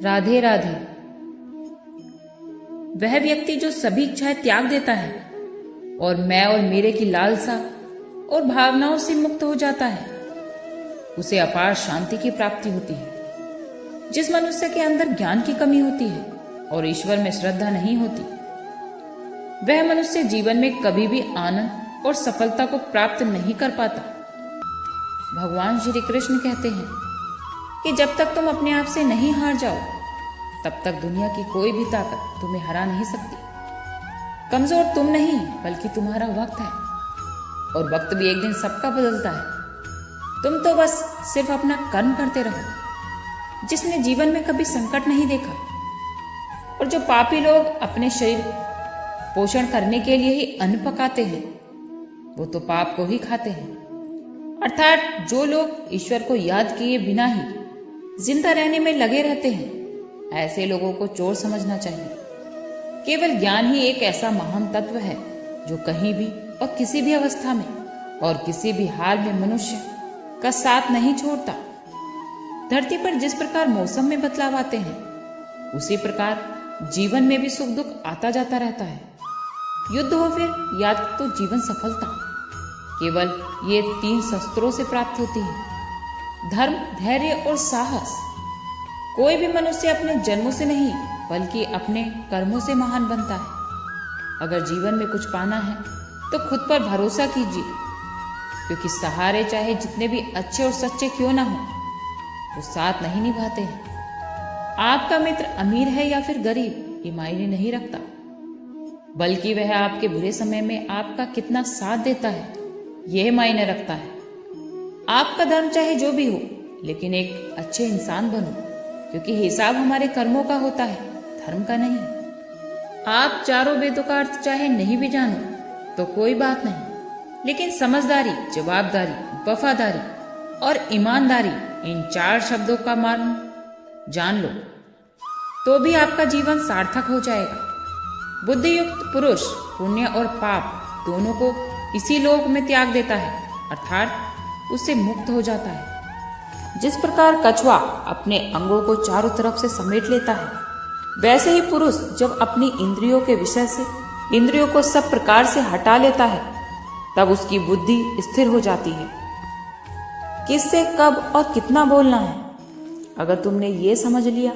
राधे राधे। वह व्यक्ति जो सभी इच्छाएं त्याग देता है और मैं और मेरे की लालसा और भावनाओं से मुक्त हो जाता है, उसे अपार शांति की प्राप्ति होती है। जिस मनुष्य के अंदर ज्ञान की कमी होती है और ईश्वर में श्रद्धा नहीं होती, वह मनुष्य जीवन में कभी भी आनंद और सफलता को प्राप्त नहीं कर पाता। भगवान श्री कृष्ण कहते हैं कि जब तक तुम अपने आप से नहीं हार जाओ, तब तक दुनिया की कोई भी ताकत तुम्हें हरा नहीं सकती। कमजोर तुम नहीं, बल्कि तुम्हारा वक्त है, और वक्त भी एक दिन सबका बदलता है। तुम तो बस सिर्फ अपना कर्म करते रहो। जिसने जीवन में कभी संकट नहीं देखा, और जो पापी लोग अपने शरीर पोषण करने के लिए ही अन्न पकाते हैं, वो तो पाप को ही खाते हैं। अर्थात जो लोग ईश्वर को याद किए बिना ही जिंदा रहने में लगे रहते हैं, ऐसे लोगों को चोर समझना चाहिए। केवल ज्ञान ही एक ऐसा महान तत्व है जो कहीं भी और किसी भी अवस्था में और किसी भी हाल में मनुष्य का साथ नहीं छोड़ता। धरती पर जिस प्रकार मौसम में बदलाव आते हैं, उसी प्रकार जीवन में भी सुख दुख आता जाता रहता है। युद्ध हो फिर या तो जीवन सफलता, केवल ये 3 शस्त्रों से प्राप्त होती है: धर्म, धैर्य और साहस। कोई भी मनुष्य अपने जन्मों से नहीं, बल्कि अपने कर्मों से महान बनता है। अगर जीवन में कुछ पाना है तो खुद पर भरोसा कीजिए, क्योंकि सहारे चाहे जितने भी अच्छे और सच्चे क्यों ना हो, वो साथ नहीं निभाते हैं। आपका मित्र अमीर है या फिर गरीब, ये मायने नहीं रखता, बल्कि वह आपके बुरे समय में आपका कितना साथ देता है, यह मायने रखता है। आपका धर्म चाहे जो भी हो, लेकिन एक अच्छे इंसान बनो, क्योंकि हिसाब हमारे कर्मों का होता है, धर्म का नहीं। आप चारों वेदों का अर्थ चाहे नहीं भी जानो तो कोई बात नहीं, लेकिन समझदारी, जवाबदारी, वफादारी और ईमानदारी, इन 4 शब्दों का मर्म जान लो, तो भी आपका जीवन सार्थक हो जाएगा। बुद्धियुक्त पुरुष पुण्य और पाप दोनों को इसी लोक में त्याग देता है, अर्थात उससे मुक्त हो जाता है। जिस प्रकार कछुआ अपने अंगों को चारों तरफ से समेट लेता है, वैसे ही पुरुष जब अपनी इंद्रियों के विषय से इंद्रियों को सब प्रकार से हटा लेता है, तब उसकी बुद्धि स्थिर हो जाती है। किससे कब और कितना बोलना है, अगर तुमने ये समझ लिया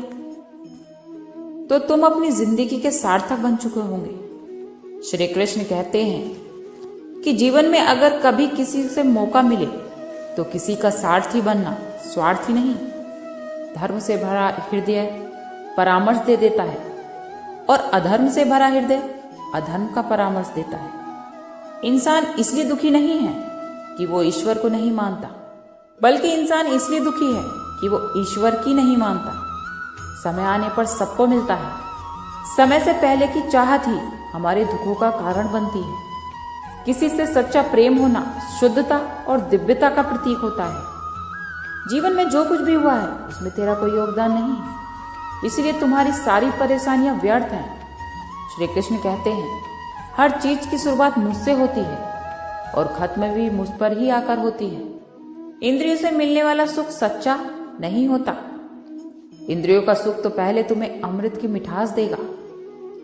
तो तुम अपनी जिंदगी के सार्थक बन चुके होंगे। श्री कृष्ण कहते हैं कि जीवन में अगर कभी किसी से मौका मिले तो किसी का सारथी बनना, स्वार्थी नहीं। धर्म से भरा हृदय परामर्श दे देता है, और अधर्म से भरा हृदय अधर्म का परामर्श देता है। इंसान इसलिए दुखी नहीं है कि वो ईश्वर को नहीं मानता, बल्कि इंसान इसलिए दुखी है कि वो ईश्वर की नहीं मानता। समय आने पर सबको मिलता है। समय से पहले की चाहत ही हमारे दुखों का कारण बनती है। किसी से सच्चा प्रेम होना शुद्धता और दिव्यता का प्रतीक होता है। जीवन में जो कुछ भी हुआ है, उसमें तेरा कोई योगदान नहीं है, इसलिए तुम्हारी सारी परेशानियां व्यर्थ हैं। श्री कृष्ण कहते हैं, हर चीज की शुरुआत मुझसे होती है और खत्म भी मुझ पर ही आकर होती है। इंद्रियों से मिलने वाला सुख सच्चा नहीं होता। इंद्रियों का सुख तो पहले तुम्हें अमृत की मिठास देगा,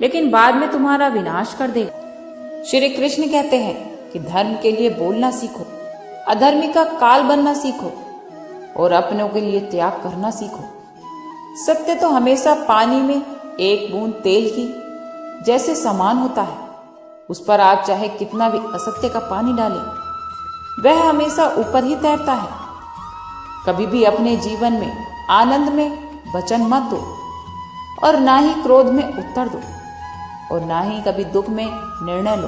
लेकिन बाद में तुम्हारा विनाश कर देगा। श्री कृष्ण कहते हैं कि धर्म के लिए बोलना सीखो, अधर्मी का काल बनना सीखो और अपनों के लिए त्याग करना सीखो। सत्य तो हमेशा पानी में एक बूंद तेल की जैसे समान होता है। उस पर आप चाहे कितना भी असत्य का पानी डालें, वह हमेशा ऊपर ही तैरता है। कभी भी अपने जीवन में आनंद में वचन मत दो, और ना ही क्रोध में उत्तर दो, और ना ही कभी दुख में निर्णय लो।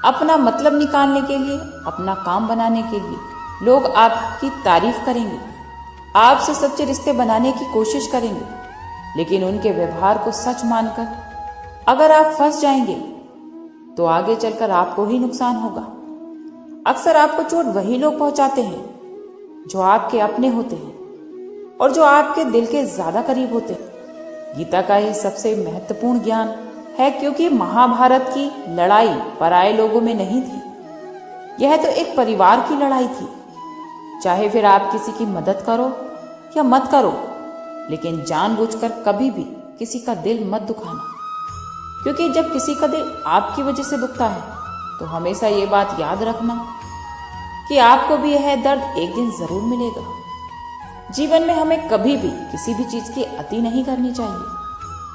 अपना मतलब निकालने के लिए, अपना काम बनाने के लिए लोग आपकी तारीफ करेंगे, आपसे सच्चे रिश्ते बनाने की कोशिश करेंगे, लेकिन उनके व्यवहार को सच मानकर अगर आप फंस जाएंगे तो आगे चलकर आपको ही नुकसान होगा। अक्सर आपको चोट वही लोग पहुंचाते हैं जो आपके अपने होते हैं और जो आपके दिल के ज्यादा करीब होते हैं। गीता का यह सबसे महत्वपूर्ण ज्ञान है, क्योंकि महाभारत की लड़ाई पराये लोगों में नहीं थी, यह तो एक परिवार की लड़ाई थी। चाहे फिर आप किसी की मदद करो या मत करो, लेकिन जानबूझकर कभी भी किसी का दिल मत दुखाना, क्योंकि जब किसी का दिल आपकी वजह से दुखता है तो हमेशा ये बात याद रखना कि आपको भी यह दर्द एक दिन जरूर मिलेगा। जीवन में हमें कभी भी किसी भी चीज की अति नहीं करनी चाहिए,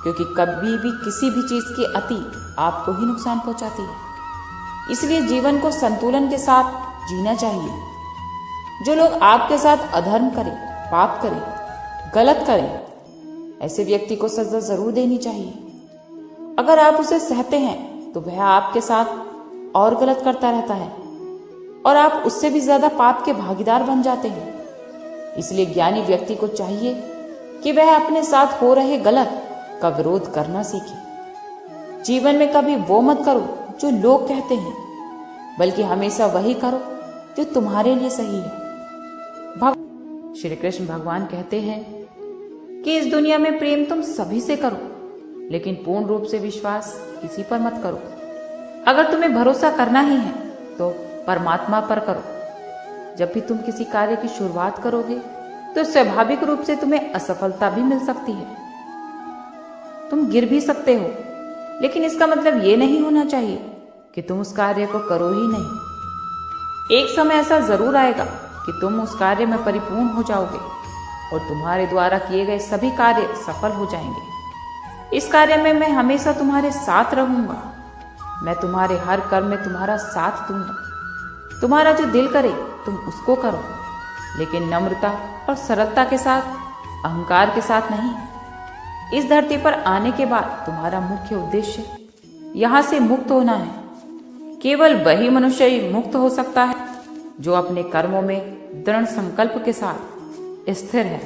क्योंकि कभी भी किसी भी चीज की अति आपको ही नुकसान पहुंचाती है। इसलिए जीवन को संतुलन के साथ जीना चाहिए। जो लोग आपके साथ अधर्म करें, पाप करें, गलत करें, ऐसे व्यक्ति को सजा जरूर देनी चाहिए। अगर आप उसे सहते हैं तो वह आपके साथ और गलत करता रहता है और आप उससे भी ज्यादा पाप के भागीदार बन जाते हैं। इसलिए ज्ञानी व्यक्ति को चाहिए कि वह अपने साथ हो रहे गलत का विरोध करना सीखे। जीवन में कभी वो मत करो जो लोग कहते हैं, बल्कि हमेशा वही करो जो तुम्हारे लिए सही है। श्री कृष्ण भगवान कहते हैं कि इस दुनिया में प्रेम तुम सभी से करो, लेकिन पूर्ण रूप से विश्वास किसी पर मत करो। अगर तुम्हें भरोसा करना ही है तो परमात्मा पर करो। जब भी तुम किसी कार्य की शुरुआत करोगे तो स्वाभाविक रूप से तुम्हें असफलता भी मिल सकती है। तुम गिर भी सकते हो, लेकिन इसका मतलब ये नहीं होना चाहिए कि तुम उस कार्य को करो ही नहीं। एक समय ऐसा जरूर आएगा कि तुम उस कार्य में परिपूर्ण हो जाओगे और तुम्हारे द्वारा किए गए सभी कार्य सफल हो जाएंगे। इस कार्य में मैं हमेशा तुम्हारे साथ रहूंगा। मैं तुम्हारे हर कर्म में तुम्हारा साथ दूंगा। तुम्हारा जो दिल करे तुम उसको करो, लेकिन नम्रता और सरलता के साथ, अहंकार के साथ नहीं। इस धरती पर आने के बाद तुम्हारा मुख्य उद्देश्य यहां से मुक्त होना है। केवल वही मनुष्य ही मुक्त हो सकता है जो अपने कर्मों में दृढ़ संकल्प के साथ स्थिर है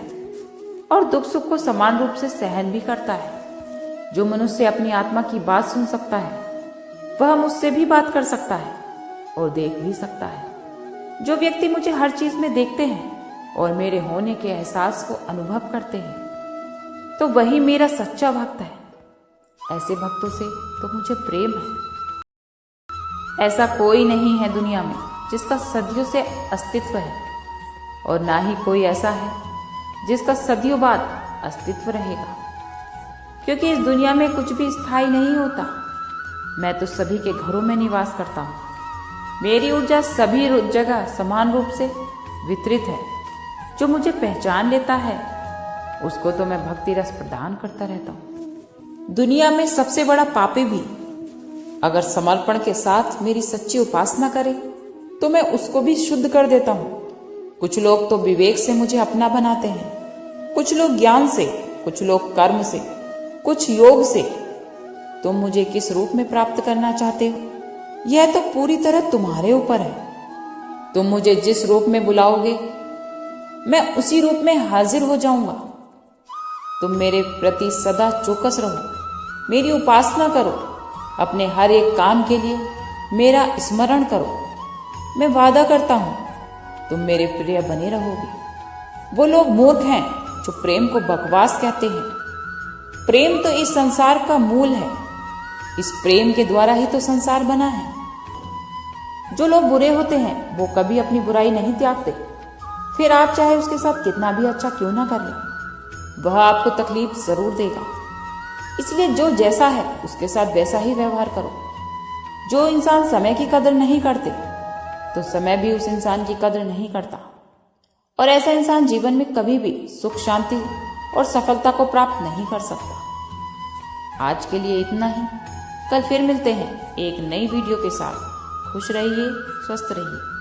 और दुख सुख को समान रूप से सहन भी करता है। जो मनुष्य अपनी आत्मा की बात सुन सकता है वह मुझसे भी बात कर सकता है और देख भी सकता है। जो व्यक्ति मुझे हर चीज में देखते हैं और मेरे होने के एहसास को अनुभव करते हैं तो वही मेरा सच्चा भक्त है। ऐसे भक्तों से तो मुझे प्रेम है। ऐसा कोई नहीं है दुनिया में जिसका सदियों से अस्तित्व है, और ना ही कोई ऐसा है जिसका सदियों बाद अस्तित्व रहेगा, क्योंकि इस दुनिया में कुछ भी स्थायी नहीं होता। मैं तो सभी के घरों में निवास करता हूँ। मेरी ऊर्जा सभी जगह समान रूप से वितरित है। जो मुझे पहचान लेता है उसको तो मैं भक्ति रस प्रदान करता रहता हूँ। दुनिया में सबसे बड़ा पापी भी अगर समर्पण के साथ मेरी सच्ची उपासना करे तो मैं उसको भी शुद्ध कर देता हूँ। कुछ लोग तो विवेक से मुझे अपना बनाते हैं, कुछ लोग ज्ञान से, कुछ लोग कर्म से, कुछ योग से। तुम मुझे किस रूप में प्राप्त करना चाहते हो यह तो पूरी तरह तुम्हारे ऊपर है। तुम मुझे जिस रूप में बुलाओगे मैं उसी रूप में हाजिर हो जाऊंगा। तुम मेरे प्रति सदा चौकस रहो, मेरी उपासना करो, अपने हर एक काम के लिए मेरा स्मरण करो। मैं वादा करता हूं तुम मेरे प्रिय बने रहोगे। वो लोग मूर्ख हैं जो प्रेम को बकवास कहते हैं। प्रेम तो इस संसार का मूल है। इस प्रेम के द्वारा ही तो संसार बना है। जो लोग बुरे होते हैं वो कभी अपनी बुराई नहीं त्यागते, फिर आप चाहे उसके साथ कितना भी अच्छा क्यों ना कर लें, वह आपको तकलीफ जरूर देगा। इसलिए जो जैसा है उसके साथ वैसा ही व्यवहार करो। जो इंसान समय की कदर नहीं करते तो समय भी उस इंसान की कदर नहीं करता, और ऐसा इंसान जीवन में कभी भी सुख, शांति और सफलता को प्राप्त नहीं कर सकता। आज के लिए इतना ही। कल फिर मिलते हैं एक नई वीडियो के साथ। खुश रहिए, स्वस्थ रहिए।